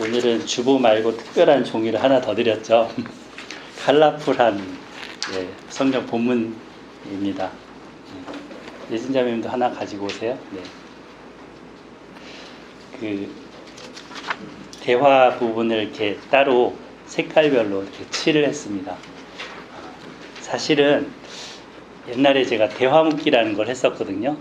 오늘은 주보 말고 특별한 종이를 하나 더 드렸죠. 컬러풀한 성경 본문입니다. 예진자매님도 하나 가지고 오세요. 네. 그 대화 부분을 이렇게 따로 색깔별로 이렇게 칠을 했습니다. 사실은 옛날에 제가 대화묻기라는 걸 했었거든요.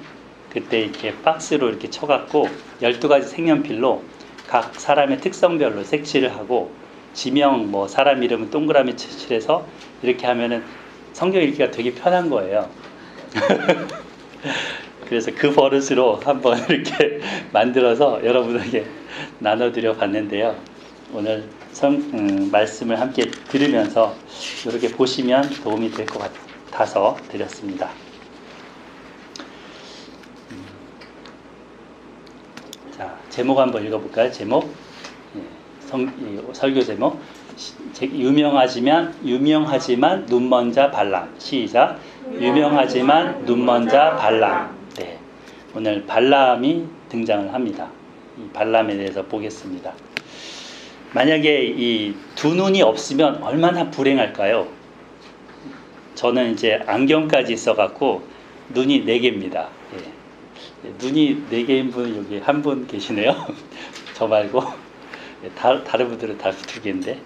그때 이렇게 박스로 이렇게 쳐갖고 12가지 색연필로 각 사람의 특성별로 색칠을 하고 지명 뭐 사람 이름은 동그라미 칠해서 이렇게 하면은 성경 읽기가 되게 편한 거예요. 그래서 그 버릇으로 한번 이렇게 만들어서 여러분에게 나눠드려 봤는데요. 오늘 말씀을 함께 들으면서 이렇게 보시면 도움이 될 것 같아서 드렸습니다. 자, 제목 한번 읽어볼까요? 제목, 설교 제목, 유명하지만 눈먼 자 발람. 시작. 유명하지만 눈먼 자 발람. 네, 오늘 발람이 등장을 합니다. 이 발람에 대해서 보겠습니다. 만약에 이 두 눈이 없으면 얼마나 불행할까요? 저는 이제 안경까지 있어갖고 눈이 4개입니다. 눈이 4개인 분 여기 한 분 계시네요. 저 말고 다른 분들은 다 2개인데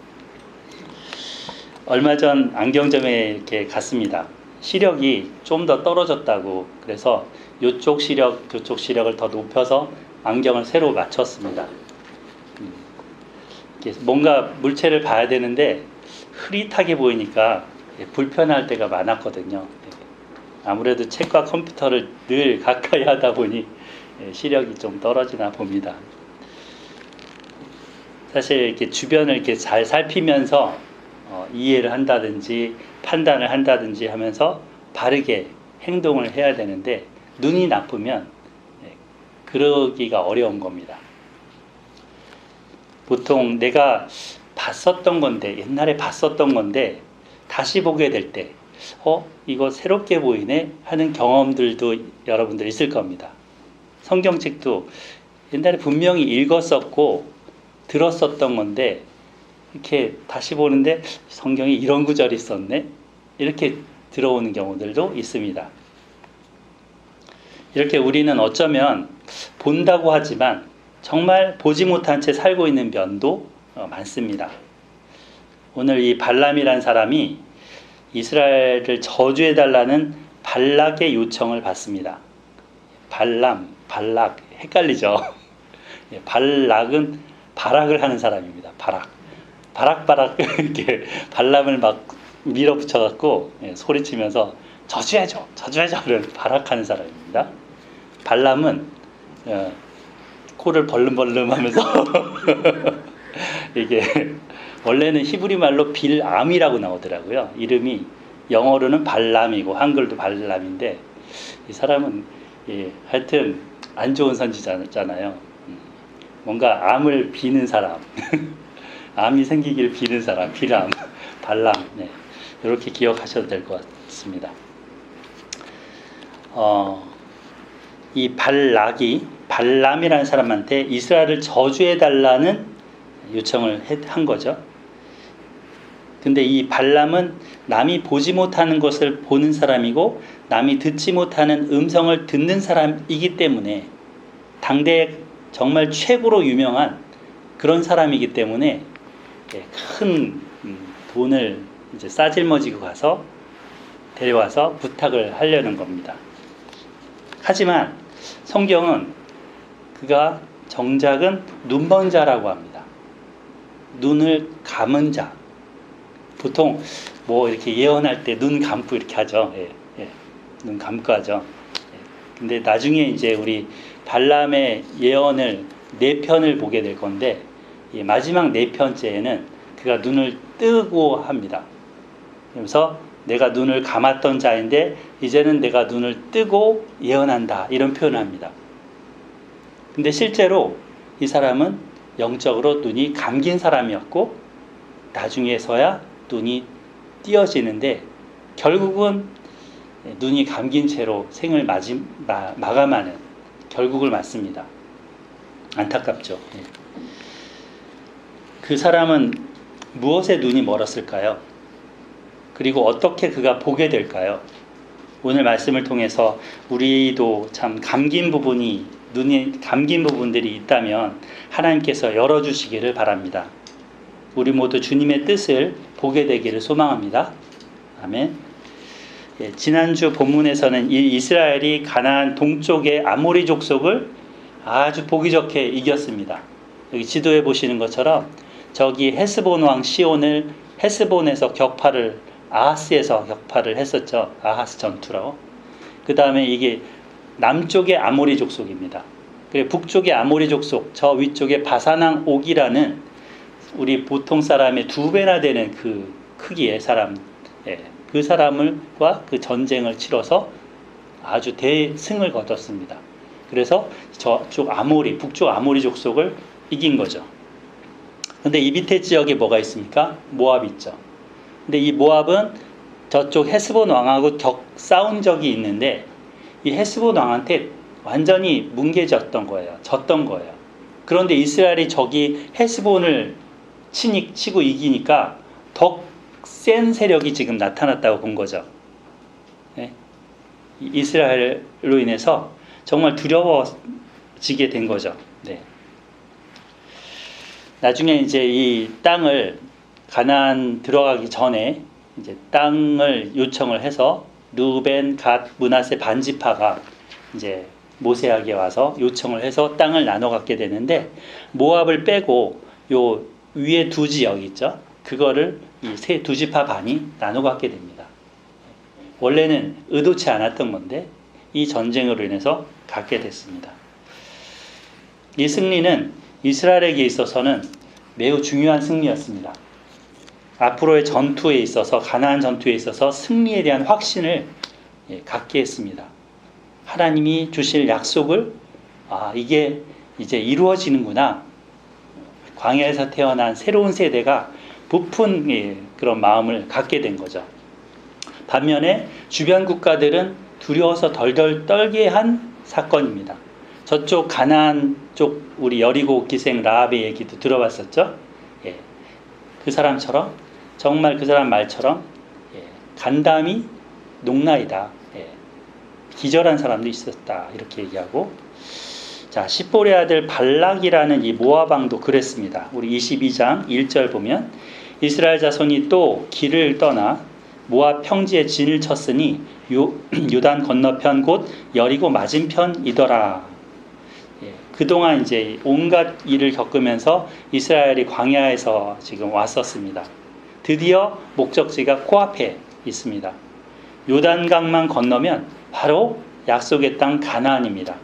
얼마 전 안경점에 이렇게 갔습니다. 시력이 좀 더 떨어졌다고 그래서 이쪽 시력 저쪽 시력을 더 높여서 안경을 새로 맞췄습니다. 뭔가 물체를 봐야 되는데 흐릿하게 보이니까 불편할 때가 많았거든요. 아무래도 책과 컴퓨터를 늘 가까이 하다 보니 시력이 좀 떨어지나 봅니다. 사실 이렇게 주변을 이렇게 잘 살피면서 이해를 한다든지 판단을 한다든지 하면서 바르게 행동을 해야 되는데 눈이 나쁘면 그러기가 어려운 겁니다. 보통 내가 봤었던 건데 옛날에 봤었던 건데 다시 보게 될 때 이거 새롭게 보이네 하는 경험들도 여러분들 있을 겁니다. 성경책도 옛날에 분명히 읽었었고 들었었던 건데 이렇게 다시 보는데 성경에 이런 구절이 있었네 이렇게 들어오는 경우들도 있습니다. 이렇게 우리는 어쩌면 본다고 하지만 정말 보지 못한 채 살고 있는 면도 많습니다. 오늘 이 발람이라는 사람이 이스라엘을 저주해달라는 발락의 요청을 받습니다. 발락 헷갈리죠? 발락은 발악을 하는 사람입니다. 바락 이렇게 발람을 막 밀어붙여갖고 소리치면서 저주해줘 이런 발악하는 사람입니다. 발람은 코를 벌름벌름 하면서 이게 원래는 히브리 말로 빌암이라고 나오더라고요. 이름이 영어로는 발람이고 한글도 발람인데 이 사람은 하여튼 안 좋은 선지자잖아요. 뭔가 암을 비는 사람 암이 생기길 비는 사람 빌암, 발람 이렇게 기억하셔도 될 것 같습니다. 이 발람이라는 사람한테 이스라엘을 저주해달라는 요청을 한 거죠. 근데 이 발람은 남이 보지 못하는 것을 보는 사람이고 남이 듣지 못하는 음성을 듣는 사람이기 때문에 당대에 정말 최고로 유명한 그런 사람이기 때문에 큰 돈을 이제 싸질머지고 가서 데려와서 부탁을 하려는 겁니다. 하지만 성경은 그가 정작은 눈먼 자라고 합니다. 눈을 감은 자. 보통 뭐 이렇게 예언할 때 눈 감고 이렇게 하죠. 눈 감고 하죠. 근데 나중에 이제 우리 발람의 예언을 4편을 보게 될 건데 마지막 4편째에는 그가 눈을 뜨고 합니다. 그래서 내가 눈을 감았던 자인데 이제는 내가 눈을 뜨고 예언한다 이런 표현을 합니다. 근데 실제로 이 사람은 영적으로 눈이 감긴 사람이었고 나중에서야 눈이 띄어지는데 결국은 눈이 감긴 채로 생을 마감하는 결국을 맞습니다. 안타깝죠. 그 사람은 무엇에 눈이 멀었을까요? 그리고 어떻게 그가 보게 될까요? 오늘 말씀을 통해서 우리도 참 감긴 부분이, 눈이 감긴 부분들이 있다면 하나님께서 열어주시기를 바랍니다. 우리 모두 주님의 뜻을 보게 되기를 소망합니다. 아멘. 예, 지난주 본문에서는 이 이스라엘이 가나안 동쪽의 아모리 족속을 아주 보기 좋게 이겼습니다. 여기 지도에 보시는 것처럼 저기 헤스본 왕 시온을 헤스본에서 아하스에서 격파를 했었죠. 아하스 전투로. 그 다음에 이게 남쪽의 아모리 족속입니다. 그리고 북쪽의 아모리 족속, 저 위쪽에 바사낭 옥이라는 우리 보통 사람의 2배나 되는 그 크기의 사람, 그 사람과 그 전쟁을 치러서 아주 대승을 거뒀습니다. 그래서 저쪽 북쪽 아모리 족속을 이긴 거죠. 근데 이 밑에 지역에 뭐가 있습니까? 모압이 있죠. 근데 이 모압은 저쪽 헤스본 왕하고 싸운 적이 있는데 이 헤스본 왕한테 완전히 뭉개졌던 거예요. 졌던 거예요. 그런데 이스라엘이 저기 헤스본을 치고 이기니까 더 센 세력이 지금 나타났다고 본 거죠. 네? 이스라엘로 인해서 정말 두려워지게 된 거죠. 네. 나중에 이제 이 땅을 가나안 들어가기 전에 이제 땅을 요청을 해서 루벤, 갓, 므낫세 반지파가 이제 모세에게 와서 요청을 해서 땅을 나눠 갖게 되는데 모압을 빼고 요 위에 두 지역 있죠. 그거를 이 두 지파 반이 나눠 갖게 됩니다. 원래는 의도치 않았던 건데 이 전쟁으로 인해서 갖게 됐습니다. 이 승리는 이스라엘에게 있어서는 매우 중요한 승리였습니다. 앞으로의 전투에 있어서 가나안 전투에 있어서 승리에 대한 확신을 갖게 했습니다. 하나님이 주실 약속을 이게 이제 이루어지는구나. 광야에서 태어난 새로운 세대가 부푼 그런 마음을 갖게 된 거죠. 반면에 주변 국가들은 두려워서 덜덜 떨게 한 사건입니다. 저쪽 가나안 쪽 우리 여리고 기생 라합의 얘기도 들어봤었죠. 예. 그 사람처럼 정말 그 사람 말처럼 간담이 농나이다. 기절한 사람도 있었다. 이렇게 얘기하고 자 십볼의 아들 발락이라는 이 모압 왕도 그랬습니다. 우리 22장 1절 보면 이스라엘 자손이 또 길을 떠나 모압 평지에 진을 쳤으니 요단 건너편 곧 여리고 맞은편이더라. 그동안 이제 온갖 일을 겪으면서 이스라엘이 광야에서 지금 왔었습니다. 드디어 목적지가 코앞에 있습니다. 요단강만 건너면 바로 약속의 땅 가나안입니다.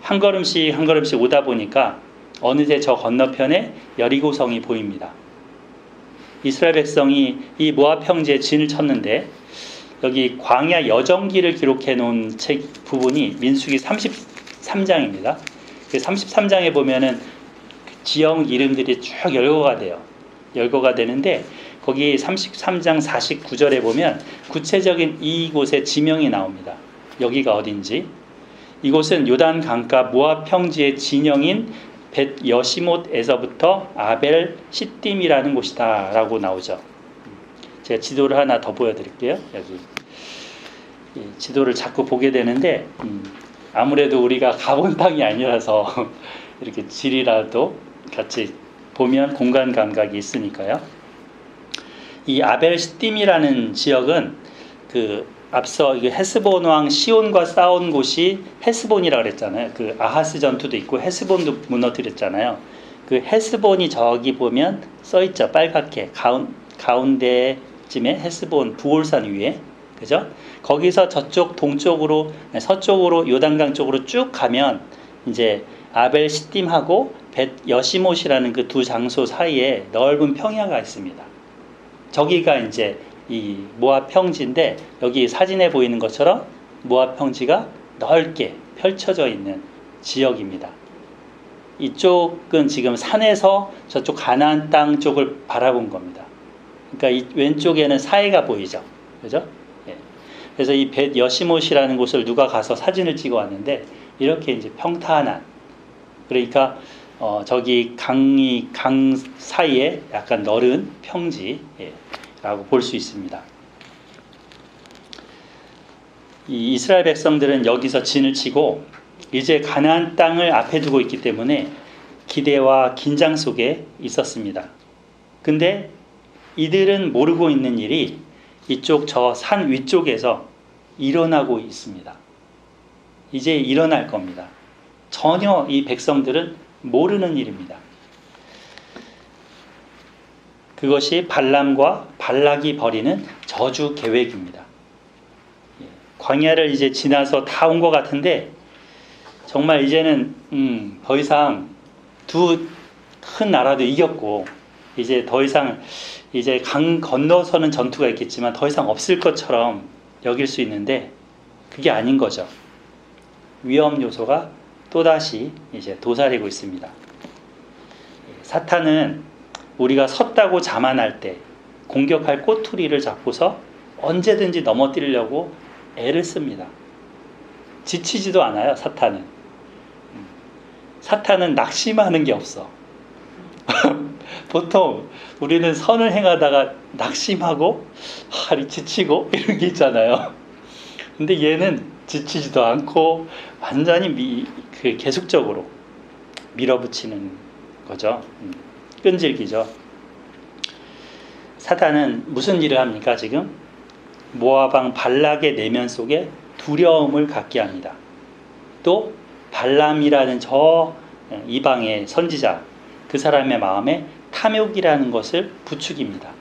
한 걸음씩 한 걸음씩 오다 보니까 어느새 저 건너편에 여리고성이 보입니다. 이스라엘 백성이 이 모압 평지에 진을 쳤는데 여기 광야 여정기를 기록해 놓은 책 부분이 민수기 33장입니다. 그 33장에 보면은 지역 이름들이 쭉 열거가 돼요. 열거가 되는데 거기 33장 49절에 보면 구체적인 이곳의 지명이 나옵니다. 여기가 어딘지. 이곳은 요단 강가 모압 평지의 진영인 벳 여시못에서부터 아벨 시딤이라는 곳이다 라고 나오죠. 제가 지도를 하나 더 보여드릴게요. 여기 지도를 자꾸 보게 되는데 아무래도 우리가 가본 땅이 아니라서 이렇게 지리라도 같이 보면 공간 감각이 있으니까요. 이 아벨 시딤이라는 지역은 그 앞서 헤스본 왕 시온과 싸운 곳이 헤스본이라고 그랬잖아요. 그 아하스 전투도 있고 헤스본도 무너뜨렸잖아요. 그 헤스본이 저기 보면 써있죠. 빨갛게 가운데쯤에 헤스본 부올산 위에 그죠? 거기서 저쪽 동쪽으로 서쪽으로 요단강 쪽으로 쭉 가면 이제 아벨 시딤하고 벳 여시못이라는 그 두 장소 사이에 넓은 평야가 있습니다. 저기가 이제 이 모압 평지인데 여기 사진에 보이는 것처럼 모압 평지가 넓게 펼쳐져 있는 지역입니다. 이쪽은 지금 산에서 저쪽 가나안 땅 쪽을 바라본 겁니다. 그러니까 이 왼쪽에는 사해가 보이죠, 그죠? 예. 그래서 이 벳 여시못이라는 곳을 누가 가서 사진을 찍어 왔는데 이렇게 이제 평탄한 그러니까 저기 강 사이에 약간 넓은 평지라고 볼 수 있습니다. 이 이스라엘 백성들은 여기서 진을 치고 이제 가나안 땅을 앞에 두고 있기 때문에 기대와 긴장 속에 있었습니다. 근데 이들은 모르고 있는 일이 이쪽 저 산 위쪽에서 일어나고 있습니다. 이제 일어날 겁니다. 전혀 이 백성들은 모르는 일입니다. 그것이 발람과 발락이 벌이는 저주 계획입니다. 광야를 이제 지나서 다 온 것 같은데 정말 이제는 더 이상 두 큰 나라도 이겼고 이제 더 이상 이제 강 건너서는 전투가 있겠지만 더 이상 없을 것처럼 여길 수 있는데 그게 아닌 거죠. 위험 요소가 또다시 이제 도사리고 있습니다. 사탄은 우리가 섰다고 자만할 때 공격할 꼬투리를 잡고서 언제든지 넘어뜨리려고 애를 씁니다. 지치지도 않아요, 사탄은. 사탄은 낙심하는 게 없어. 보통 우리는 선을 행하다가 낙심하고 지치고 이런 게 있잖아요. 근데 얘는 지치지도 않고 완전히 계속적으로 밀어붙이는 거죠. 끈질기죠. 사탄은 무슨 일을 합니까? 지금 모압 왕 발락의 내면 속에 두려움을 갖게 합니다. 또 발람이라는 저 이방의 선지자 그 사람의 마음에 탐욕이라는 것을 부추깁니다.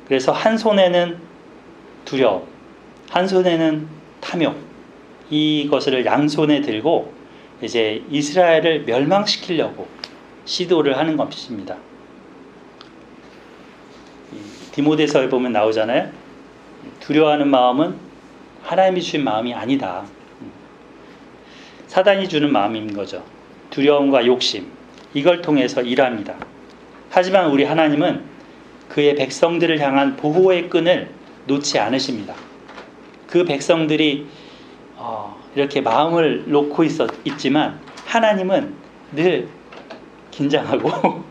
그래서 한 손에는 두려움, 한 손에는 탐욕, 이것을 양손에 들고 이제 이스라엘을 멸망시키려고 시도를 하는 것입니다. 디모데서에 보면 나오잖아요. 두려워하는 마음은 하나님이 주신 마음이 아니다. 사단이 주는 마음인 거죠. 두려움과 욕심, 이걸 통해서 일합니다. 하지만 우리 하나님은 그의 백성들을 향한 보호의 끈을 놓지 않으십니다. 그 백성들이 이렇게 마음을 놓고 있지만 하나님은 늘 긴장하고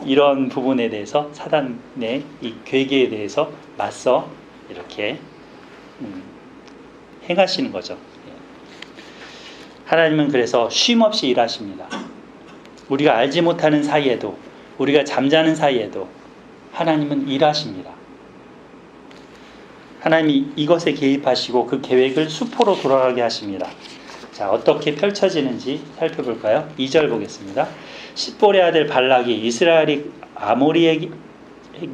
이런 부분에 대해서 사단의 이 괴계에 대해서 맞서 이렇게 행하시는 거죠. 하나님은 그래서 쉼없이 일하십니다. 우리가 알지 못하는 사이에도, 우리가 잠자는 사이에도 하나님은 일하십니다. 하나님이 이것에 개입하시고 그 계획을 수포로 돌아가게 하십니다. 자, 어떻게 펼쳐지는지 살펴볼까요? 2절 보겠습니다. 십볼의 아들 발락이 이스라엘이 아모리에게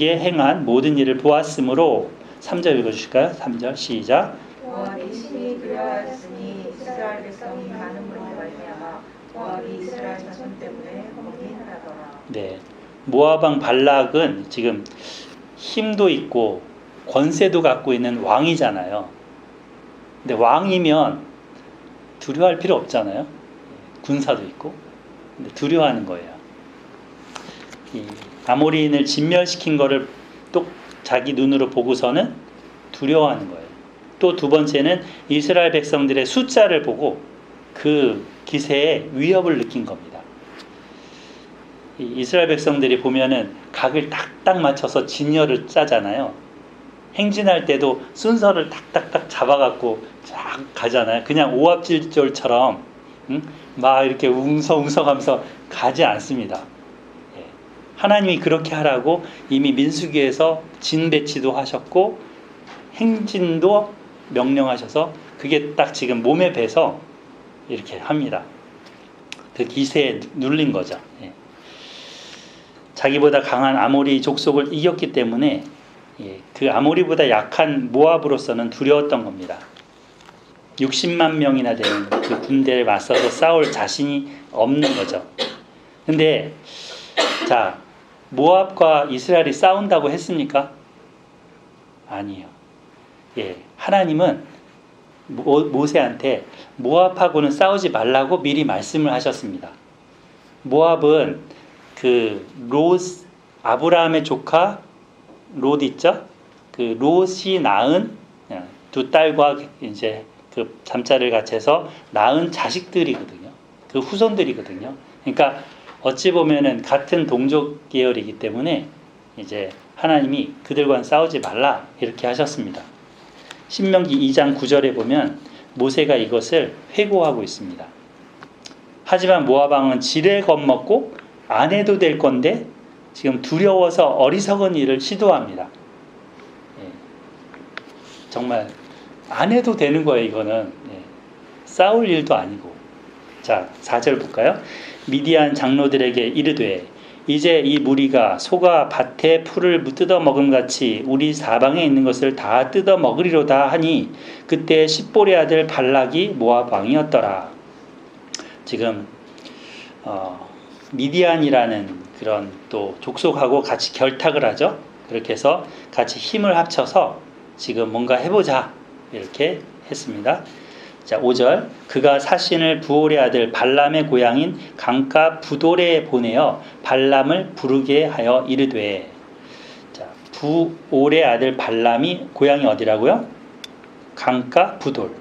행한 모든 일을 보았으므로 3절 읽어주실까요? 3절 시작. 모압이 심히 두려워하였으니 이스라엘 백성이 많음으로 말미암아 모압이 이스라엘 자손 때문에 고민하더라. 네, 모압 왕 발락은 지금 힘도 있고 권세도 갖고 있는 왕이잖아요. 근데 왕이면 두려워할 필요 없잖아요. 군사도 있고. 근데 두려워하는 거예요. 이 아모리인을 진멸시킨 거를 또 자기 눈으로 보고서는 두려워하는 거예요. 또 두 번째는 이스라엘 백성들의 숫자를 보고 그 기세에 위협을 느낀 겁니다. 이스라엘 백성들이 보면은 각을 딱딱 맞춰서 진열을 짜잖아요. 행진할 때도 순서를 딱딱딱 잡아갖고 쫙 가잖아요. 그냥 오합질졸처럼 막 이렇게 웅성웅성하면서 가지 않습니다. 하나님이 그렇게 하라고 이미 민수기에서 진 배치도 하셨고 행진도 명령하셔서 그게 딱 지금 몸에 배서 이렇게 합니다. 그 기세에 눌린 거죠. 자기보다 강한 아모리 족속을 이겼기 때문에 그 아모리보다 약한 모압으로서는 두려웠던 겁니다. 60만 명이나 되는 그 군대를 맞서서 싸울 자신이 없는 거죠. 근데 자, 모압과 이스라엘이 싸운다고 했습니까? 아니에요. 하나님은 모세한테 모압하고는 싸우지 말라고 미리 말씀을 하셨습니다. 모압은 그 아브라함의 조카 롯 있죠? 그 롯이 낳은 두 딸과 이제 그 잠자를 같이해서 낳은 자식들이거든요. 그 후손들이거든요. 그러니까 어찌 보면은 같은 동족 계열이기 때문에 이제 하나님이 그들과는 싸우지 말라 이렇게 하셨습니다. 신명기 2장 9절에 보면 모세가 이것을 회고하고 있습니다. 하지만 모압 왕은 지레 겁먹고 안 해도 될 건데 지금 두려워서 어리석은 일을 시도합니다. 예. 정말 안 해도 되는 거예요. 이거는 예. 싸울 일도 아니고. 자, 4절 볼까요? 미디안 장로들에게 이르되 이제 이 무리가 소가 밭에 풀을 뜯어 먹음같이 우리 사방에 있는 것을 다 뜯어 먹으리로다 하니 그때 십볼의 아들 발락이 모압 왕이었더라. 지금 미디안이라는 그런 또 족속하고 같이 결탁을 하죠. 그렇게 해서 같이 힘을 합쳐서 지금 뭔가 해보자 이렇게 했습니다. 자, 5절 그가 사신을 부올의 아들 발람의 고향인 강가 부돌에 보내어 발람을 부르게 하여 이르되. 자, 부올의 아들 발람이 고향이 어디라고요? 강가 부돌.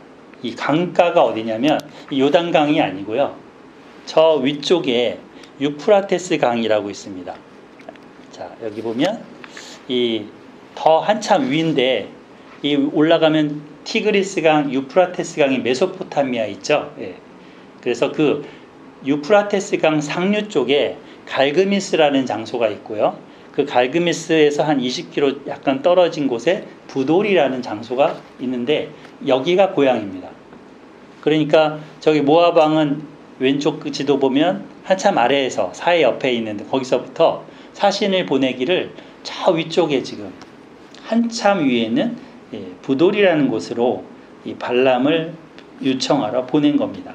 이 강가가 어디냐면 요단강이 아니고요. 저 위쪽에 유프라테스 강이라고 있습니다. 자, 여기 보면 이 더 한참 위인데 이 올라가면 티그리스 강, 유프라테스 강이 메소포타미아 있죠. 예. 그래서 그 유프라테스 강 상류 쪽에 갈그미스라는 장소가 있고요. 그 갈그미스에서 한 20km 약간 떨어진 곳에 부돌이라는 장소가 있는데 여기가 고향입니다. 그러니까 저기 모압 왕은 왼쪽 그 지도 보면 한참 아래에서 사해 옆에 있는데 거기서부터 사신을 보내기를 저 위쪽에 지금 한참 위에 있는 부돌이라는 곳으로 이 발람을 요청하러 보낸 겁니다.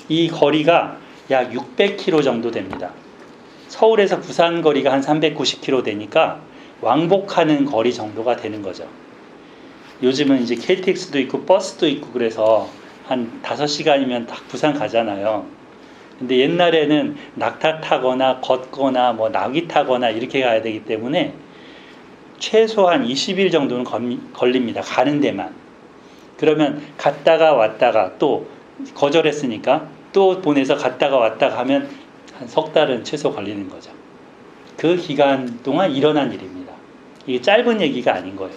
이 거리가 약 600km 정도 됩니다. 서울에서 부산 거리가 한 390km 되니까 왕복하는 거리 정도가 되는 거죠. 요즘은 이제 KTX도 있고 버스도 있고 그래서 한 5시간이면 딱 부산 가잖아요. 근데 옛날에는 낙타 타거나 걷거나 뭐 나귀 타거나 이렇게 가야 되기 때문에 최소한 20일 정도는 걸립니다. 가는 데만. 그러면 갔다가 왔다가 또 거절했으니까 또 보내서 갔다가 왔다가 하면 한 석 달은 최소 걸리는 거죠. 그 기간 동안 일어난 일입니다. 이게 짧은 얘기가 아닌 거예요.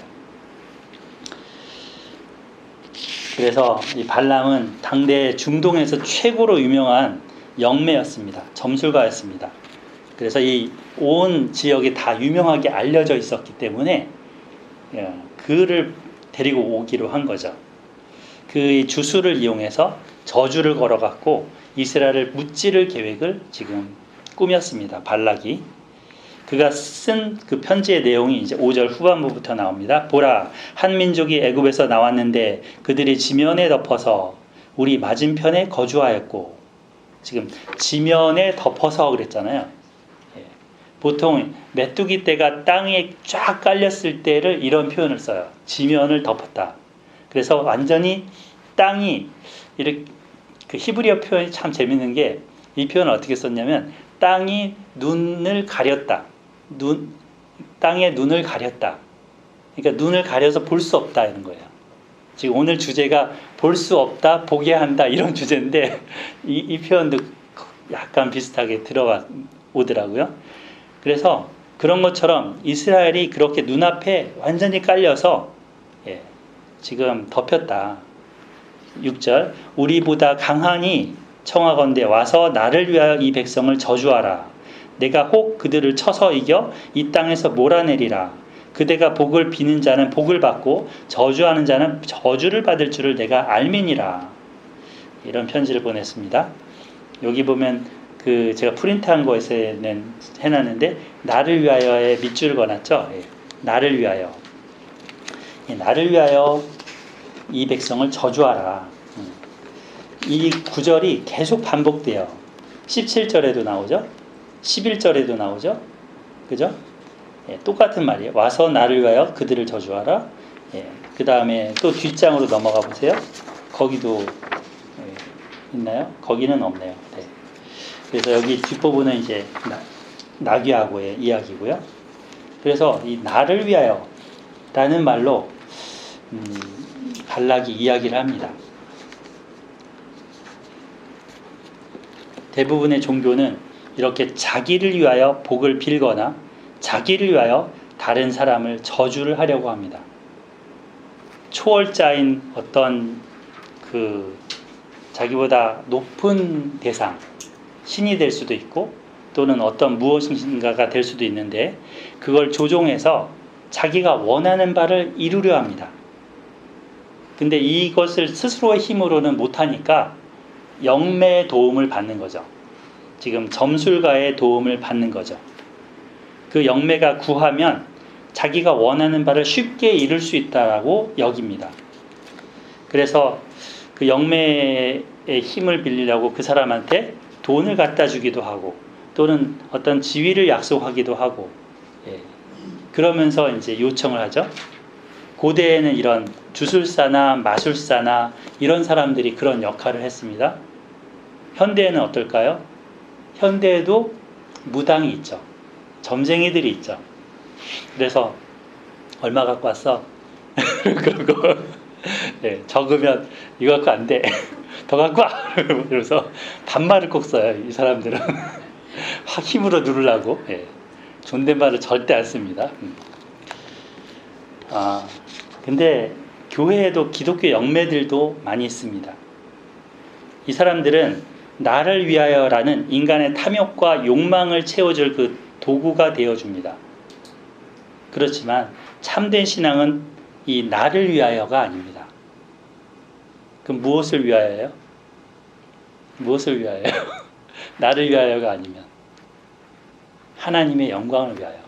그래서 이 발람은 당대 중동에서 최고로 유명한 영매였습니다. 점술가였습니다. 그래서 이 온 지역이 다 유명하게 알려져 있었기 때문에 그를 데리고 오기로 한 거죠. 그 주술을 이용해서 저주를 걸어갖고 이스라엘을 무찌를 계획을 지금 꾸몄습니다. 발락이. 그가 쓴 그 편지의 내용이 이제 5절 후반부부터 나옵니다. 보라, 한 민족이 애굽에서 나왔는데 그들이 지면에 덮어서 우리 맞은편에 거주하였고. 지금 지면에 덮어서 그랬잖아요. 보통 메뚜기 떼가 땅에 쫙 깔렸을 때를 이런 표현을 써요. 지면을 덮었다. 그래서 완전히 땅이 이렇게 그 히브리어 표현이 참 재밌는 게 이 표현을 어떻게 썼냐면 땅이 눈을 가렸다. 땅에 눈을 가렸다. 그러니까 눈을 가려서 볼 수 없다 이런 거예요. 지금 오늘 주제가 볼 수 없다, 보게 한다 이런 주제인데 이 표현도 약간 비슷하게 들어오더라고요. 그래서 그런 것처럼 이스라엘이 그렇게 눈앞에 완전히 깔려서 지금 덮였다. 6절 우리보다 강하니 청하건대 와서 나를 위하여 이 백성을 저주하라. 내가 혹 그들을 쳐서 이겨 이 땅에서 몰아내리라. 그대가 복을 비는 자는 복을 받고 저주하는 자는 저주를 받을 줄을 내가 알미니라. 이런 편지를 보냈습니다. 여기 보면 그 제가 프린트한 거에서는 해놨는데 나를 위하여의 밑줄을 그어놨죠. 나를 위하여. 나를 위하여 이 백성을 저주하라. 이 구절이 계속 반복돼요. 17절에도 나오죠. 11절에도 나오죠. 그죠? 똑같은 말이에요. 와서 나를 위하여 그들을 저주하라. 그 다음에 또 뒷장으로 넘어가 보세요. 거기도 있나요? 거기는 없네요. 네. 그래서 여기 뒷부분은 이제 나귀하고의 이야기고요. 그래서 이 나를 위하여 라는 말로 발락이 이야기를 합니다. 대부분의 종교는 이렇게 자기를 위하여 복을 빌거나 자기를 위하여 다른 사람을 저주를 하려고 합니다. 초월자인 어떤 자기보다 높은 대상, 신이 될 수도 있고 또는 어떤 무엇인가가 될 수도 있는데 그걸 조종해서 자기가 원하는 바를 이루려 합니다. 근데 이것을 스스로의 힘으로는 못하니까 영매의 도움을 받는 거죠. 지금 점술가의 도움을 받는 거죠. 그 영매가 구하면 자기가 원하는 바를 쉽게 이룰 수 있다라고 여깁니다. 그래서 그 영매의 힘을 빌리려고 그 사람한테 돈을 갖다 주기도 하고 또는 어떤 지위를 약속하기도 하고 그러면서 이제 요청을 하죠. 고대에는 이런 주술사나 마술사나 이런 사람들이 그런 역할을 했습니다. 현대에는 어떨까요? 현대에도 무당이 있죠. 점쟁이들이 있죠. 그래서 얼마 갖고 왔어? 그러고 적으면 이거 갖고 안 돼. 더 갖고 와. 그래서 반말을 꼭 써요. 이 사람들은. 확 힘으로 누르려고. 존댓말을 절대 안 씁니다. 근데 교회에도 기독교 영매들도 많이 있습니다. 이 사람들은 나를 위하여라는 인간의 탐욕과 욕망을 채워줄 그 도구가 되어줍니다. 그렇지만 참된 신앙은 이 나를 위하여가 아닙니다. 그럼 무엇을 위하여요? 무엇을 위하여요? 나를 위하여가 아니면 하나님의 영광을 위하여.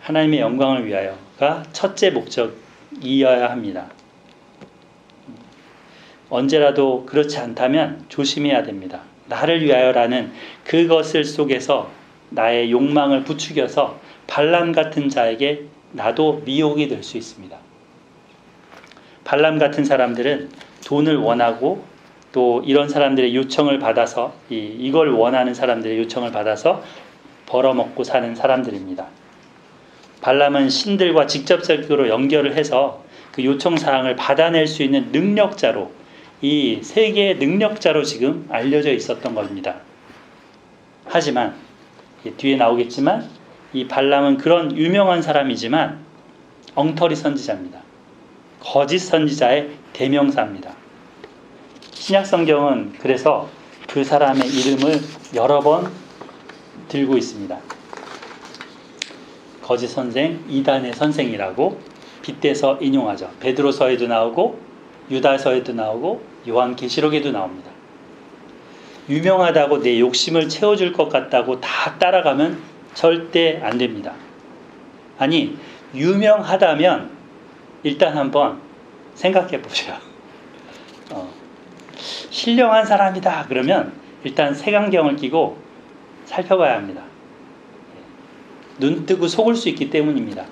하나님의 영광을 위하여가 첫째 목적이어야 합니다. 언제라도 그렇지 않다면 조심해야 됩니다. 나를 위하여라는 그것을 속에서 나의 욕망을 부추겨서 발람 같은 자에게 나도 미혹이 될 수 있습니다. 발람 같은 사람들은 돈을 원하고 또 이런 사람들의 요청을 받아서 이걸 원하는 사람들의 요청을 받아서 벌어먹고 사는 사람들입니다. 발람은 신들과 직접적으로 연결을 해서 그 요청사항을 받아낼 수 있는 능력자로 이 세계의 능력자로 지금 알려져 있었던 겁니다. 하지만 뒤에 나오겠지만 이 발람은 그런 유명한 사람이지만 엉터리 선지자입니다. 거짓 선지자의 대명사입니다. 신약성경은 그래서 그 사람의 이름을 여러 번 들고 있습니다. 거짓 선생, 이단의 선생이라고 빗대서 인용하죠. 베드로서에도 나오고 유다서에도 나오고 요한계시록에도 나옵니다. 유명하다고 내 욕심을 채워줄 것 같다고 다 따라가면 절대 안 됩니다. 아니, 유명하다면 일단 한번 생각해 보세요. 신령한 사람이다 그러면 일단 색안경을 끼고 살펴봐야 합니다. 눈 뜨고 속을 수 있기 때문입니다.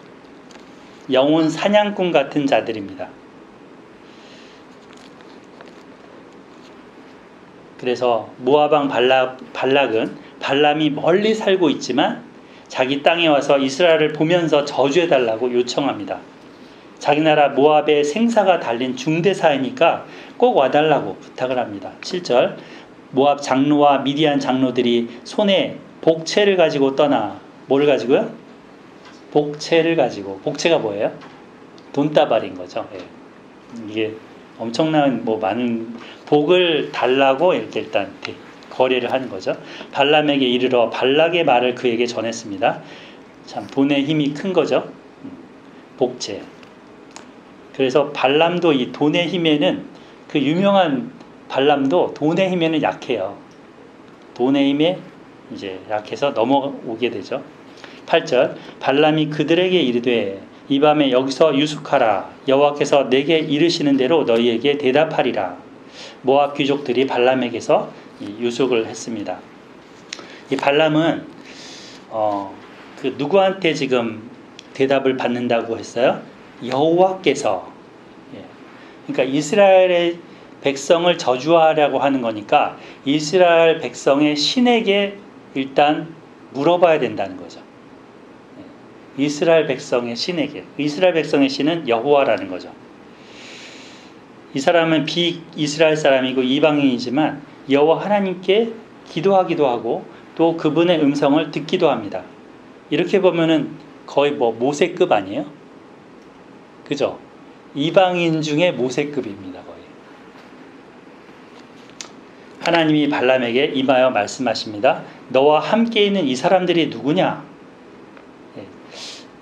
영혼 사냥꾼 같은 자들입니다. 그래서 모압왕 발락은 발람이 멀리 살고 있지만 자기 땅에 와서 이스라엘을 보면서 저주해달라고 요청합니다. 자기 나라 모압에 생사가 달린 중대사이니까 꼭 와달라고 부탁을 합니다. 7절 모압 장로와 미디안 장로들이 손에 복채를 가지고 떠나 뭐를 가지고요? 복채를 가지고. 복채가 뭐예요? 돈다발인 거죠. 이게 엄청난 많은 복을 달라고 이렇게 일단 거래를 하는 거죠. 발람에게 이르러 발락의 말을 그에게 전했습니다. 참 돈의 힘이 큰 거죠. 복채. 그래서 발람도 이 돈의 힘에는 그 유명한 발람도 돈의 힘에는 약해요. 돈의 힘에 이제 약해서 넘어오게 되죠. 8절 발람이 그들에게 이르되 이 밤에 여기서 유숙하라. 여호와께서 내게 이르시는 대로 너희에게 대답하리라. 모압 귀족들이 발람에게서 유숙을 했습니다. 이 발람은 그 누구한테 지금 대답을 받는다고 했어요? 여호와께서. 그러니까 이스라엘의 백성을 저주하려고 하는 거니까 이스라엘 백성의 신에게 일단 물어봐야 된다는 거죠. 이스라엘 백성의 신에게. 이스라엘 백성의 신은 여호와라는 거죠. 이 사람은 비이스라엘 사람이고 이방인이지만 여호와 하나님께 기도하기도 하고 또 그분의 음성을 듣기도 합니다. 이렇게 보면은 거의 뭐 모세급 아니에요? 그죠? 이방인 중에 모세급입니다. 거의. 하나님이 발람에게 임하여 말씀하십니다. 너와 함께 있는 이 사람들이 누구냐? 예.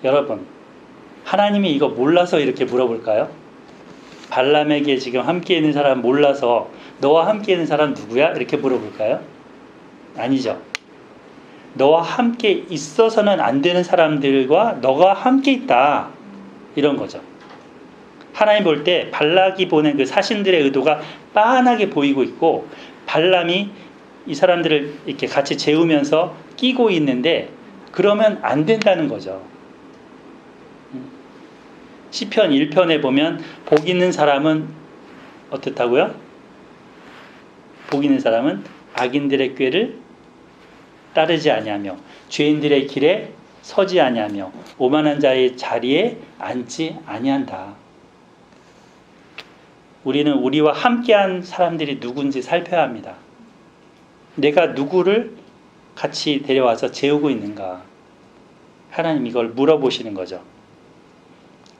여러분, 하나님이 이거 몰라서 이렇게 물어볼까요? 발람에게 지금 함께 있는 사람 몰라서 너와 함께 있는 사람 누구야? 이렇게 물어볼까요? 아니죠. 너와 함께 있어서는 안 되는 사람들과 너가 함께 있다. 이런 거죠. 하나님 볼 때 발락이 보낸 그 사신들의 의도가 빤하게 보이고 있고 발람이 이 사람들을 이렇게 같이 재우면서 끼고 있는데 그러면 안 된다는 거죠. 시편 1편에 보면 복 있는 사람은 어떻다고요? 복 있는 사람은 악인들의 꾀를 따르지 아니하며 죄인들의 길에 서지 아니하며 오만한 자의 자리에 앉지 아니한다. 우리는 우리와 함께한 사람들이 누군지 살펴야 합니다. 내가 누구를 같이 데려와서 재우고 있는가? 하나님 이걸 물어보시는 거죠.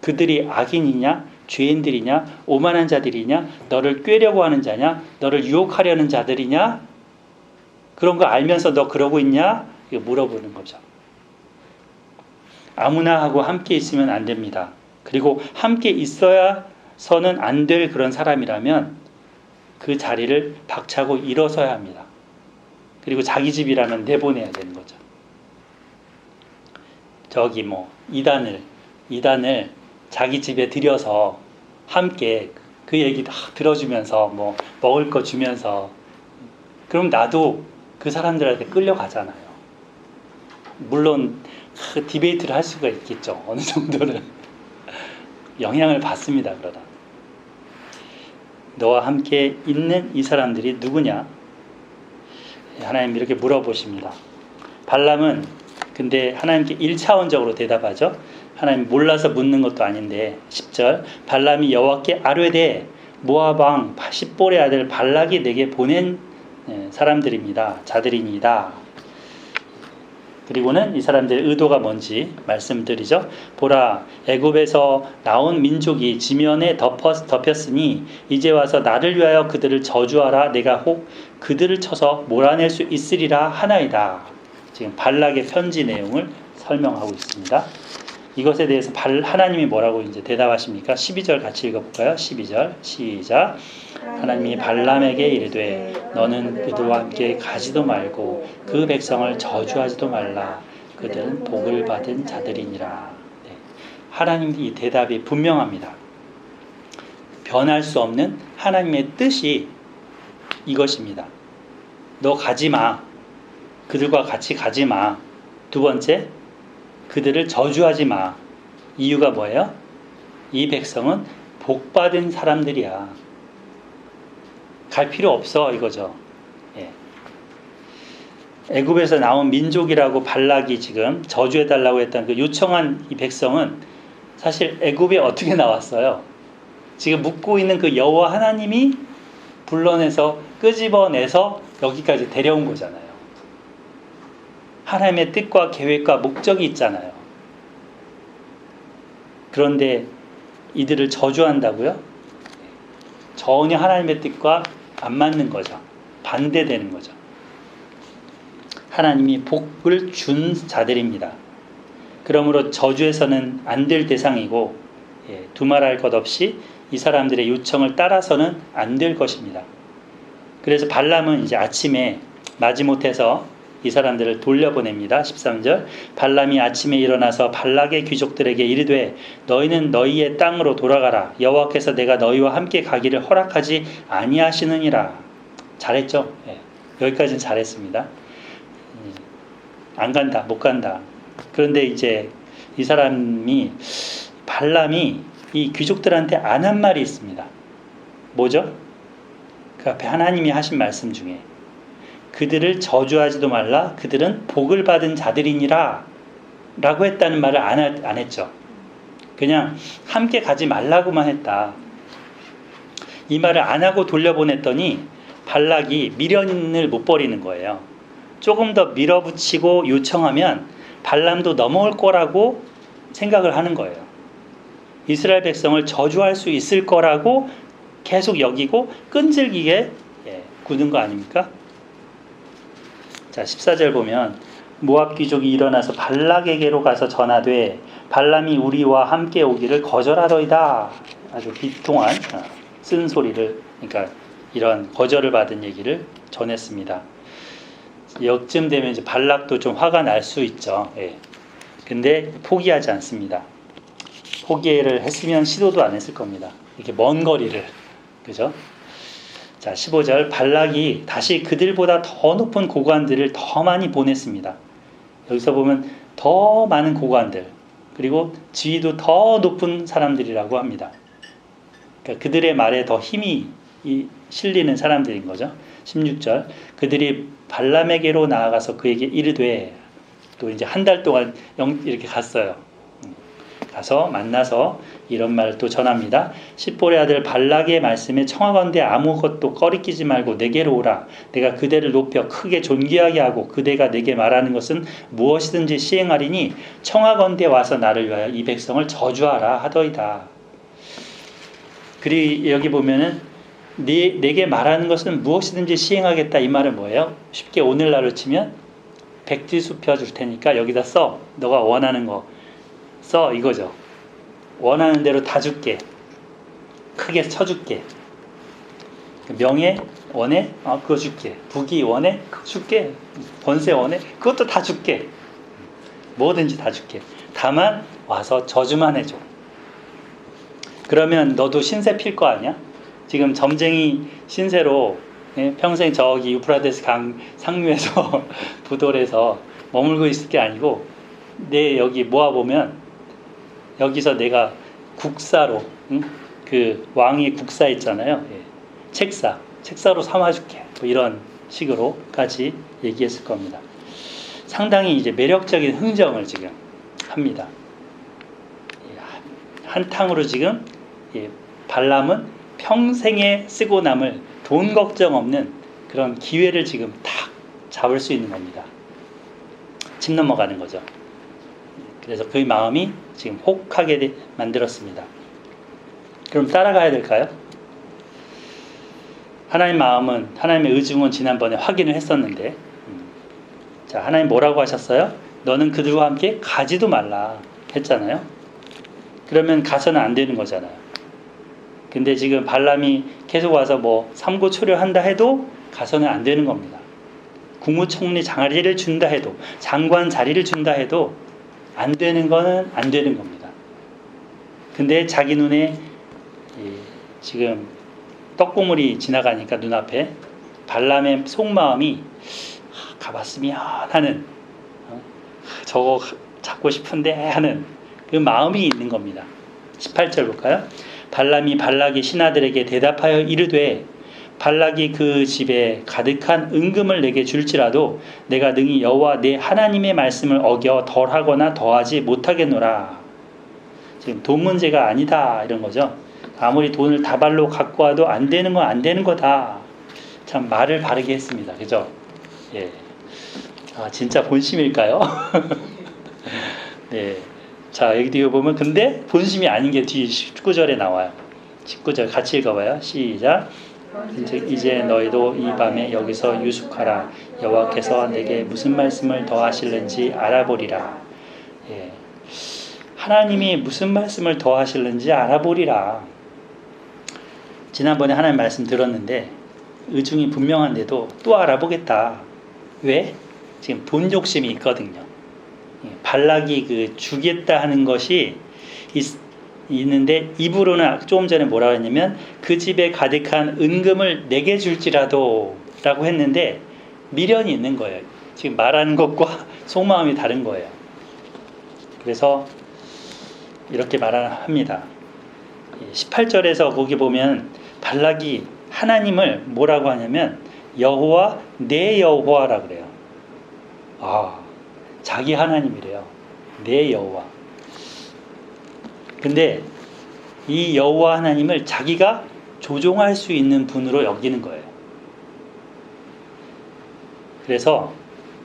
그들이 악인이냐? 죄인들이냐? 오만한 자들이냐? 너를 꾀려고 하는 자냐? 너를 유혹하려는 자들이냐? 그런 거 알면서 너 그러고 있냐? 이거 물어보는 거죠. 아무나 하고 함께 있으면 안 됩니다. 그리고 함께 있어야서는 안 될 그런 사람이라면 그 자리를 박차고 일어서야 합니다. 그리고 자기 집이라면 내보내야 되는 거죠. 저기 뭐 이단을 자기 집에 들여서 함께 그 얘기 다 들어주면서 뭐 먹을 거 주면서 그럼 나도 그 사람들한테 끌려가잖아요. 물론 디베이트를 할 수가 있겠죠. 어느 정도는 영향을 받습니다. 그러다 너와 함께 있는 이 사람들이 누구냐? 하나님 이렇게 물어보십니다. 발람은 근데 하나님께 1차원적으로 대답하죠. 하나님 몰라서 묻는 것도 아닌데 10절 발람이 여호와께 아뢰되 모압 왕 십볼의 아들 발락이 내게 보낸 사람들입니다. 자들이니이다. 그리고는 이 사람들의 의도가 뭔지 말씀드리죠. 보라 애굽에서 나온 민족이 지면에 덮였으니 이제 와서 나를 위하여 그들을 저주하라. 내가 혹 그들을 쳐서 몰아낼 수 있으리라 하나이다. 지금 발락의 편지 내용을 설명하고 있습니다. 이것에 대해서 하나님이 뭐라고 이제 대답하십니까? 12절 같이 읽어볼까요? 12절 시작. 하나님이 발람에게 이르되 너는 그들과 함께 가지도 말고 그 백성을 저주하지도 말라. 그들은 복을 받은 자들이니라. 네. 하나님의 이 대답이 분명합니다. 변할 수 없는 하나님의 뜻이 이것입니다. 너 가지 마. 그들과 같이 가지 마. 두 번째, 그들을 저주하지 마. 이유가 뭐예요? 이 백성은 복받은 사람들이야. 갈 필요 없어 이거죠. 예. 애굽에서 나온 민족이라고 발락이 지금 저주해달라고 했던 그 요청한 이 백성은 사실 애굽에 어떻게 나왔어요? 지금 묵고 있는 그 여호와 하나님이 불러내서 끄집어내서 여기까지 데려온 거잖아요. 하나님의 뜻과 계획과 목적이 있잖아요. 그런데 이들을 저주한다고요? 전혀 하나님의 뜻과 안 맞는 거죠. 반대되는 거죠. 하나님이 복을 준 자들입니다. 그러므로 저주해서는 안 될 대상이고 두말할 것 없이 이 사람들의 요청을 따라서는 안 될 것입니다. 그래서 발람은 이제 아침에 마지못해서 이 사람들을 돌려보냅니다. 13절 발람이 아침에 일어나서 발락의 귀족들에게 이르되 너희는 너희의 땅으로 돌아가라. 여호와께서 내가 너희와 함께 가기를 허락하지 아니하시느니라. 잘했죠? 여기까지는 잘했습니다. 안 간다, 못 간다. 그런데 이제 이 사람이 발람이 이 귀족들한테 안 한 말이 있습니다. 뭐죠? 그 앞에 하나님이 하신 말씀 중에 그들을 저주하지도 말라. 그들은 복을 받은 자들이니라 라고 했다는 말을 안 했죠. 그냥 함께 가지 말라고만 했다. 이 말을 안 하고 돌려보냈더니 발락이 미련을 못 버리는 거예요. 조금 더 밀어붙이고 요청하면 발람도 넘어올 거라고 생각을 하는 거예요. 이스라엘 백성을 저주할 수 있을 거라고 계속 여기고 끈질기게 굳은 거 아닙니까? 자, 14절 보면 모압 귀족이 일어나서 발락에게로 가서 전하되 발람이 우리와 함께 오기를 거절하더이다. 아주 비통한 쓴소리를, 그러니까 이런 거절을 받은 얘기를 전했습니다. 역쯤 되면 이제 발락도 좀 화가 날 수 있죠. 예. 근데 포기하지 않습니다. 포기를 했으면 시도도 안 했을 겁니다. 이렇게 먼 거리를. 그죠? 자, 15절 발락이 다시 그들보다 더 높은 고관들을 더 많이 보냈습니다. 여기서 보면 더 많은 고관들, 그리고 지위도 더 높은 사람들이라고 합니다. 그러니까 그들의 말에 더 힘이 실리는 사람들인 거죠. 16절 그들이 발람에게로 나아가서 그에게 이르되, 또 이제 한 달 동안 이렇게 갔어요. 가서 만나서 이런 말을 또 전합니다. 십볼의 아들 발락의 말씀에 청하건대 아무것도 꺼리끼지 말고 내게로 오라. 내가 그대를 높여 크게 존귀하게 하고 그대가 내게 말하는 것은 무엇이든지 시행하리니 청하건대 와서 나를 위하여 이 백성을 저주하라 하더이다. 그리고 여기 보면은 내게 말하는 것은 무엇이든지 시행하겠다, 이 말은 뭐예요? 쉽게 오늘날로 치면 백지수 펴줄 테니까 여기다 써. 너가 원하는 거 써, 이거죠. 원하는 대로 다 줄게. 크게 쳐줄게. 명예 원해? 그거 줄게. 부귀 원해? 그거 줄게. 권세 원해? 그것도 다 줄게. 뭐든지 다 줄게. 다만 와서 저주만 해줘. 그러면 너도 신세 필 거 아니야? 지금 점쟁이 신세로 평생 저기 유프라데스 강 상류에서 부돌에서 머물고 있을 게 아니고, 내 여기 모아보면 여기서 내가 국사로, 그 왕의 국사 있잖아요. 책사로 삼아줄게. 뭐 이런 식으로까지 얘기했을 겁니다. 상당히 이제 매력적인 흥정을 지금 합니다. 한탕으로 지금 발람은 평생에 쓰고 남을 돈 걱정 없는 그런 기회를 지금 탁 잡을 수 있는 겁니다. 침 넘어가는 거죠. 그래서 그의 마음이 지금 혹하게 만들었습니다. 그럼 따라가야 될까요? 하나님 마음은, 하나님의 의중은 지난번에 확인을 했었는데, 자, 하나님 뭐라고 하셨어요? 너는 그들과 함께 가지도 말라 했잖아요. 그러면 가서는 안 되는 거잖아요. 근데 지금 발람이 계속 와서 뭐 삼고초려한다 해도 가서는 안 되는 겁니다. 국무총리 자리를 준다 해도, 장관 자리를 준다 해도 안 되는 거는 안 되는 겁니다. 근데 자기 눈에 지금 떡고물이 지나가니까 눈앞에 발람의 속마음이 가봤으면 하는, 저거 잡고 싶은데 하는 그 마음이 있는 겁니다. 18절 볼까요? 발람이 발락의 신하들에게 대답하여 이르되 발락이 그 집에 가득한 은금을 내게 줄지라도 내가 능히 여호와 내 하나님의 말씀을 어겨 덜하거나 더하지 못하겠노라. 지금 돈 문제가 아니다, 이런 거죠. 아무리 돈을 다발로 갖고 와도 안 되는 건 안 되는 거다. 참 말을 바르게 했습니다. 그죠? 예. 진짜 본심일까요? 네. 자, 여기 뒤에 보면 근데 본심이 아닌 게 뒤 19절에 나와요. 19절 같이 읽어봐요. 시작. 이제 너희도 이 밤에 여기서 유숙하라. 여호와께서 내게 무슨 말씀을 더 하실는지 알아보리라. 예. 하나님이 무슨 말씀을 더 하실는지 알아보리라. 지난번에 하나님 말씀 들었는데 의중이 분명한데도 또 알아보겠다. 왜? 지금 돈 욕심이 있거든요. 발락이 그 주겠다 하는 것이 있는데 입으로는 조금 전에 뭐라고 했냐면 그 집에 가득한 은금을 내게 줄지라도 라고 했는데 미련이 있는 거예요. 지금 말하는 것과 속마음이 다른 거예요. 그래서 이렇게 말합니다. 18절에서 거기 보면 발락이 하나님을 뭐라고 하냐면 여호와 내 여호와라 그래요. 자기 하나님이래요. 내 여호와. 근데 이 여호와 하나님을 자기가 조종할 수 있는 분으로 여기는 거예요. 그래서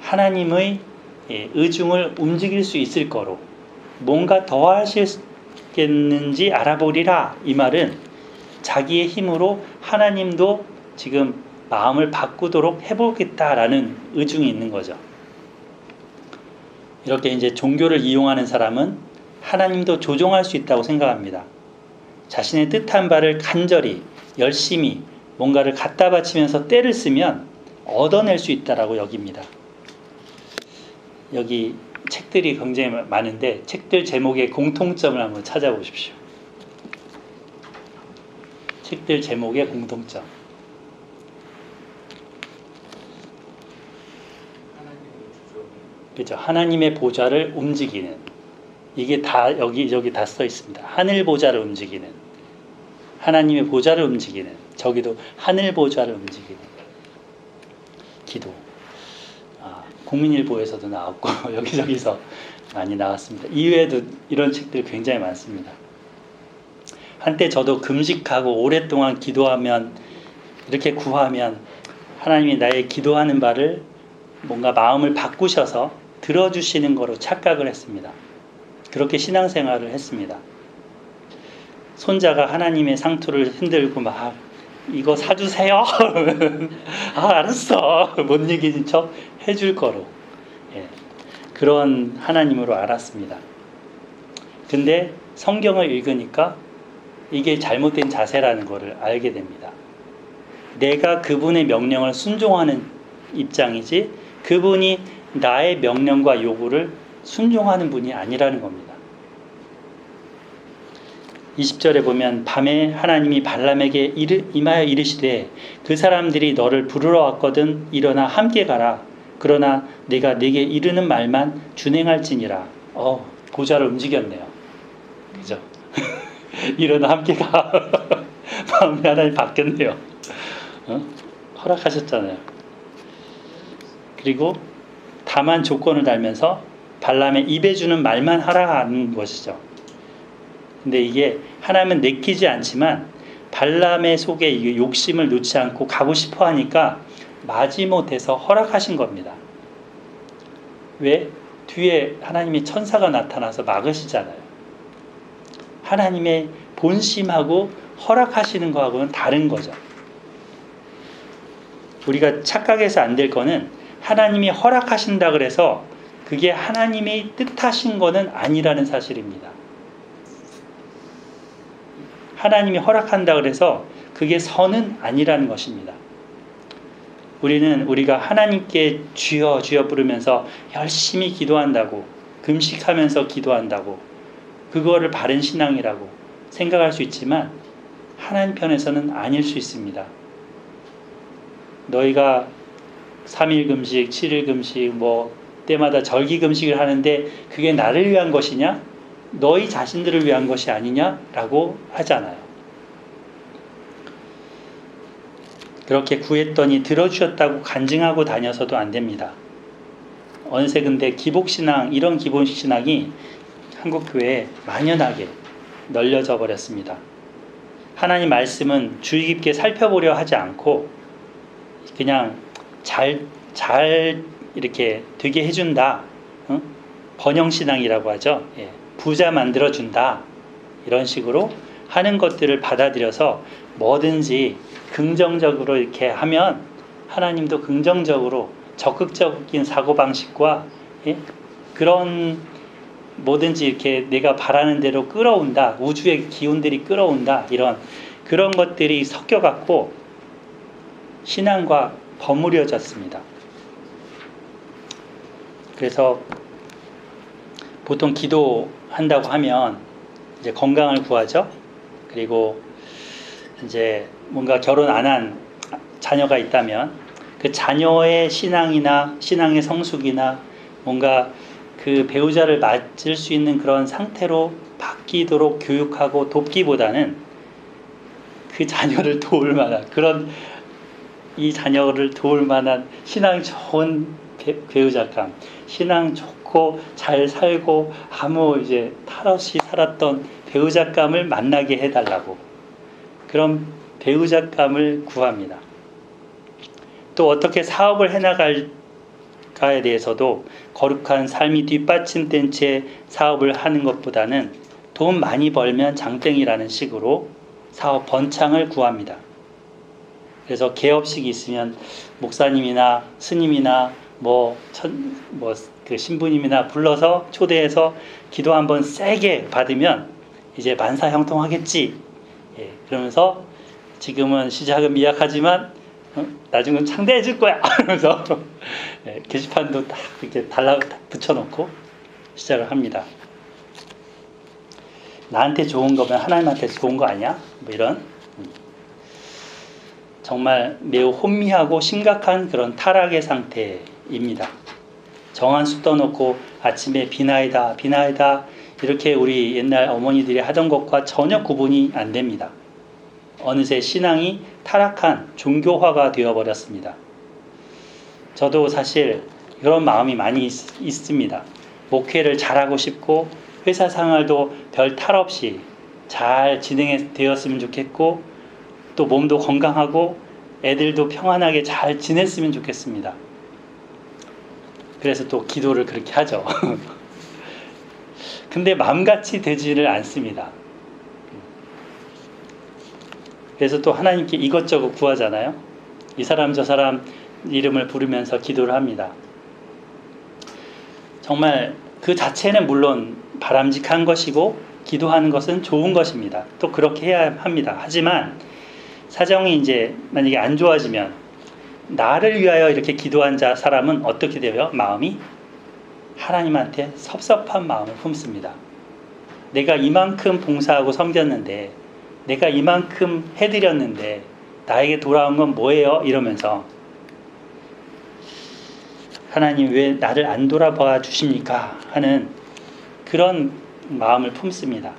하나님의 의중을 움직일 수 있을 거로 뭔가 더 하시겠는지 알아보리라. 이 말은 자기의 힘으로 하나님도 지금 마음을 바꾸도록 해보겠다라는 의중이 있는 거죠. 이렇게 이제 종교를 이용하는 사람은 하나님도 조종할 수 있다고 생각합니다. 자신의 뜻한 바를 간절히 열심히 뭔가를 갖다 바치면서 때를 쓰면 얻어낼 수 있다라고 여깁니다. 여기 책들이 굉장히 많은데 책들 제목의 공통점을 한번 찾아보십시오. 책들 제목의 공통점. 그죠? 하나님의 보좌를 움직이는. 이게 다 여기 다 써 있습니다. 하늘 보좌를 움직이는. 하나님의 보좌를 움직이는. 저기도 하늘 보좌를 움직이는. 기도. 국민일보에서도 나왔고 여기저기서 많이 나왔습니다. 이외에도 이런 책들 굉장히 많습니다. 한때 저도 금식하고 오랫동안 기도하면 이렇게 구하면 하나님이 나의 기도하는 바를 뭔가 마음을 바꾸셔서 들어주시는 거로 착각을 했습니다. 그렇게 신앙생활을 했습니다. 손자가 하나님의 상투를 흔들고 막 이거 사주세요. 알았어. 못 이기는 척 해줄 거로. 그런 하나님으로 알았습니다. 근데 성경을 읽으니까 이게 잘못된 자세라는 것을 알게 됩니다. 내가 그분의 명령을 순종하는 입장이지 그분이 나의 명령과 요구를 순종하는 분이 아니라는 겁니다. 20절에 보면 밤에 하나님이 발람에게 임하여 이르시되 그 사람들이 너를 부르러 왔거든 일어나 함께 가라. 그러나 내가 네게 이르는 말만 준행할지니라. 보좌를 움직였네요. 그죠? 일어나 함께 가. 마음이 하나님 바뀌었네요. 허락하셨잖아요. 그리고 다만 조건을 달면서 발람의 입에 주는 말만 하라는 것이죠. 근데 이게 하나님은 내키지 않지만 발람의 속에 이 욕심을 놓지 않고 가고 싶어 하니까 마지못해서 허락하신 겁니다. 왜? 뒤에 하나님의 천사가 나타나서 막으시잖아요. 하나님의 본심하고 허락하시는 거하고는 다른 거죠. 우리가 착각해서 안 될 거는 하나님이 허락하신다 그래서 그게 하나님이 뜻하신 거는 아니라는 사실입니다. 하나님이 허락한다 그래서 그게 선은 아니라는 것입니다. 우리가 하나님께 주여 주여 부르면서 열심히 기도한다고, 금식하면서 기도한다고, 그거를 바른 신앙이라고 생각할 수 있지만 하나님 편에서는 아닐 수 있습니다. 너희가 3일 금식, 7일 금식, 때마다 절기 금식을 하는데 그게 나를 위한 것이냐? 너희 자신들을 위한 것이 아니냐라고 하잖아요. 그렇게 구했더니 들어주셨다고 간증하고 다녀서도 안 됩니다. 어느새 근데 기복신앙, 이런 기본신앙이 한국교회에 만연하게 널려져 버렸습니다. 하나님 말씀은 주의 깊게 살펴보려 하지 않고 그냥 잘 이렇게 되게 해준다. 번영신앙이라고 하죠. 부자 만들어준다. 이런 식으로 하는 것들을 받아들여서 뭐든지 긍정적으로 이렇게 하면 하나님도 긍정적으로 적극적인 사고방식과 그런 뭐든지 이렇게 내가 바라는 대로 끌어온다. 우주의 기운들이 끌어온다. 그런 것들이 섞여갖고 신앙과 버무려졌습니다. 그래서 보통 기도한다고 하면 이제 건강을 구하죠. 그리고 이제 뭔가 결혼 안 한 자녀가 있다면 그 자녀의 신앙이나 신앙의 성숙이나 뭔가 그 배우자를 맞을 수 있는 그런 상태로 바뀌도록 교육하고 돕기보다는 그 자녀를 도울 만한 이 자녀를 도울 만한 신앙 좋은 배우자감, 신앙 좋고 잘 살고 아무 이제 탈 없이 살았던 배우자감을 만나게 해달라고 그런 배우자감을 구합니다. 또 어떻게 사업을 해나갈 가에 대해서도 거룩한 삶이 뒷받침된 채 사업을 하는 것보다는 돈 많이 벌면 장땡이라는 식으로 사업 번창을 구합니다. 그래서 개업식이 있으면 목사님이나 스님이나 그 신부님이나 불러서 초대해서 기도 한번 세게 받으면 이제 만사형통하겠지. 예, 그러면서 지금은 시작은 미약하지만 나중은 창대해 줄 거야. 그러면서 예, 게시판도 딱 이렇게 붙여놓고 시작을 합니다. 나한테 좋은 거면 하나님한테 좋은 거 아니야? 뭐 이런 정말 매우 혼미하고 심각한 그런 타락의 상태입니다. 정한 수 떠놓고 아침에 비나이다 비나이다 이렇게 우리 옛날 어머니들이 하던 것과 전혀 구분이 안 됩니다. 어느새 신앙이 타락한 종교화가 되어버렸습니다. 저도 사실 그런 마음이 많이 있습니다. 목회를 잘하고 싶고 회사 생활도 별 탈 없이 잘 진행되었으면 좋겠고 또 몸도 건강하고 애들도 평안하게 잘 지냈으면 좋겠습니다. 그래서 또 기도를 그렇게 하죠. 근데 마음같이 되지를 않습니다. 그래서 또 하나님께 이것저것 구하잖아요. 이 사람 저 사람 이름을 부르면서 기도를 합니다. 정말 그 자체는 물론 바람직한 것이고 기도하는 것은 좋은 것입니다. 또 그렇게 해야 합니다. 하지만 사정이 이제 만약에 안 좋아지면 나를 위하여 이렇게 기도한 사람은 어떻게 돼요? 마음이 하나님한테 섭섭한 마음을 품습니다. 내가 이만큼 봉사하고 섬겼는데 내가 이만큼 해드렸는데 나에게 돌아온 건 뭐예요? 이러면서 하나님 왜 나를 안 돌아봐 주십니까? 하는 그런 마음을 품습니다.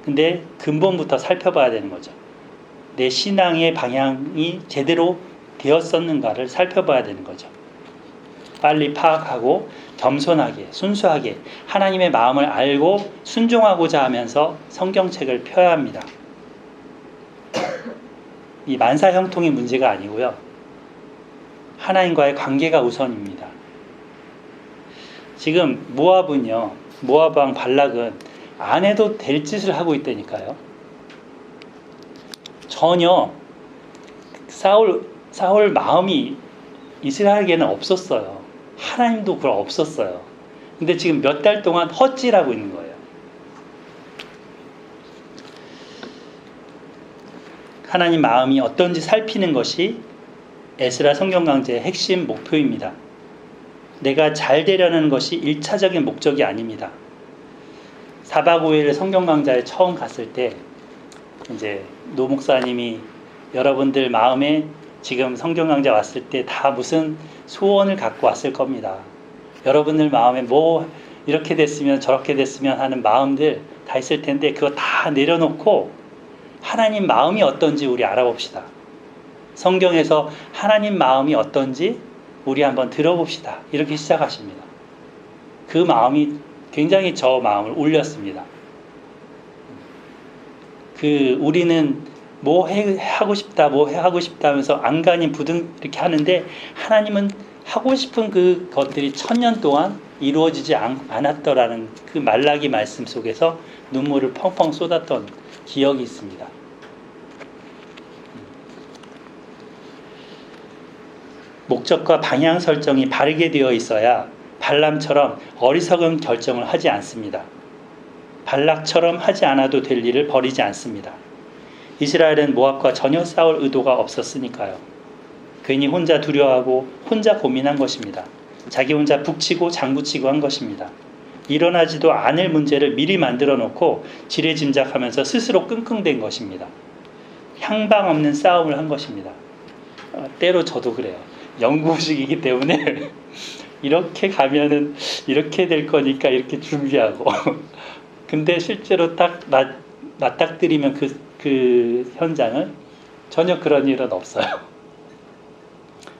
근데 근본부터 살펴봐야 되는 거죠. 내 신앙의 방향이 제대로 되었었는가를 살펴봐야 되는 거죠. 빨리 파악하고 겸손하게 순수하게 하나님의 마음을 알고 순종하고자 하면서 성경책을 펴야 합니다. 이 만사형통의 문제가 아니고요. 하나님과의 관계가 우선입니다. 지금 모압 왕 발락은 안 해도 될 짓을 하고 있다니까요. 전혀 사울 마음이 이스라엘에게는 없었어요. 하나님도 그걸 없었어요. 근데 지금 몇 달 동안 헛질하고 있는 거예요. 하나님 마음이 어떤지 살피는 것이 에스라 성경강좌의 핵심 목표입니다. 내가 잘 되려는 것이 1차적인 목적이 아닙니다. 4박 5일 성경강좌에 처음 갔을 때 이제 노 목사님이 여러분들 마음에 지금 성경강좌 왔을 때 다 무슨 소원을 갖고 왔을 겁니다. 여러분들 마음에 뭐 이렇게 됐으면 저렇게 됐으면 하는 마음들 다 있을 텐데 그거 다 내려놓고 하나님 마음이 어떤지 우리 알아봅시다. 성경에서 하나님 마음이 어떤지 우리 한번 들어봅시다. 이렇게 시작하십니다. 그 마음이 굉장히 저 마음을 울렸습니다. 우리는 뭐 하고 싶다 하면서 안간힘 부등 이렇게 하는데 하나님은 하고 싶은 그 것들이 1000년 동안 이루어지지 않았더라는 그 말라기 말씀 속에서 눈물을 펑펑 쏟았던 기억이 있습니다. 목적과 방향 설정이 바르게 되어 있어야 발람처럼 어리석은 결정을 하지 않습니다. 발락처럼 하지 않아도 될 일을 벌이지 않습니다. 이스라엘은 모압과 전혀 싸울 의도가 없었으니까요. 괜히 혼자 두려워하고 혼자 고민한 것입니다. 자기 혼자 북치고 장구치고 한 것입니다. 일어나지도 않을 문제를 미리 만들어 놓고 지레짐작하면서 스스로 끙끙댄 것입니다. 향방 없는 싸움을 한 것입니다. 때로 저도 그래요. 영구식이기 때문에 이렇게 가면은 이렇게 될 거니까 이렇게 준비하고 근데 실제로 딱 맞닥뜨리면 그 현장은 전혀 그런 일은 없어요.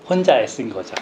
혼자 애쓴 거죠.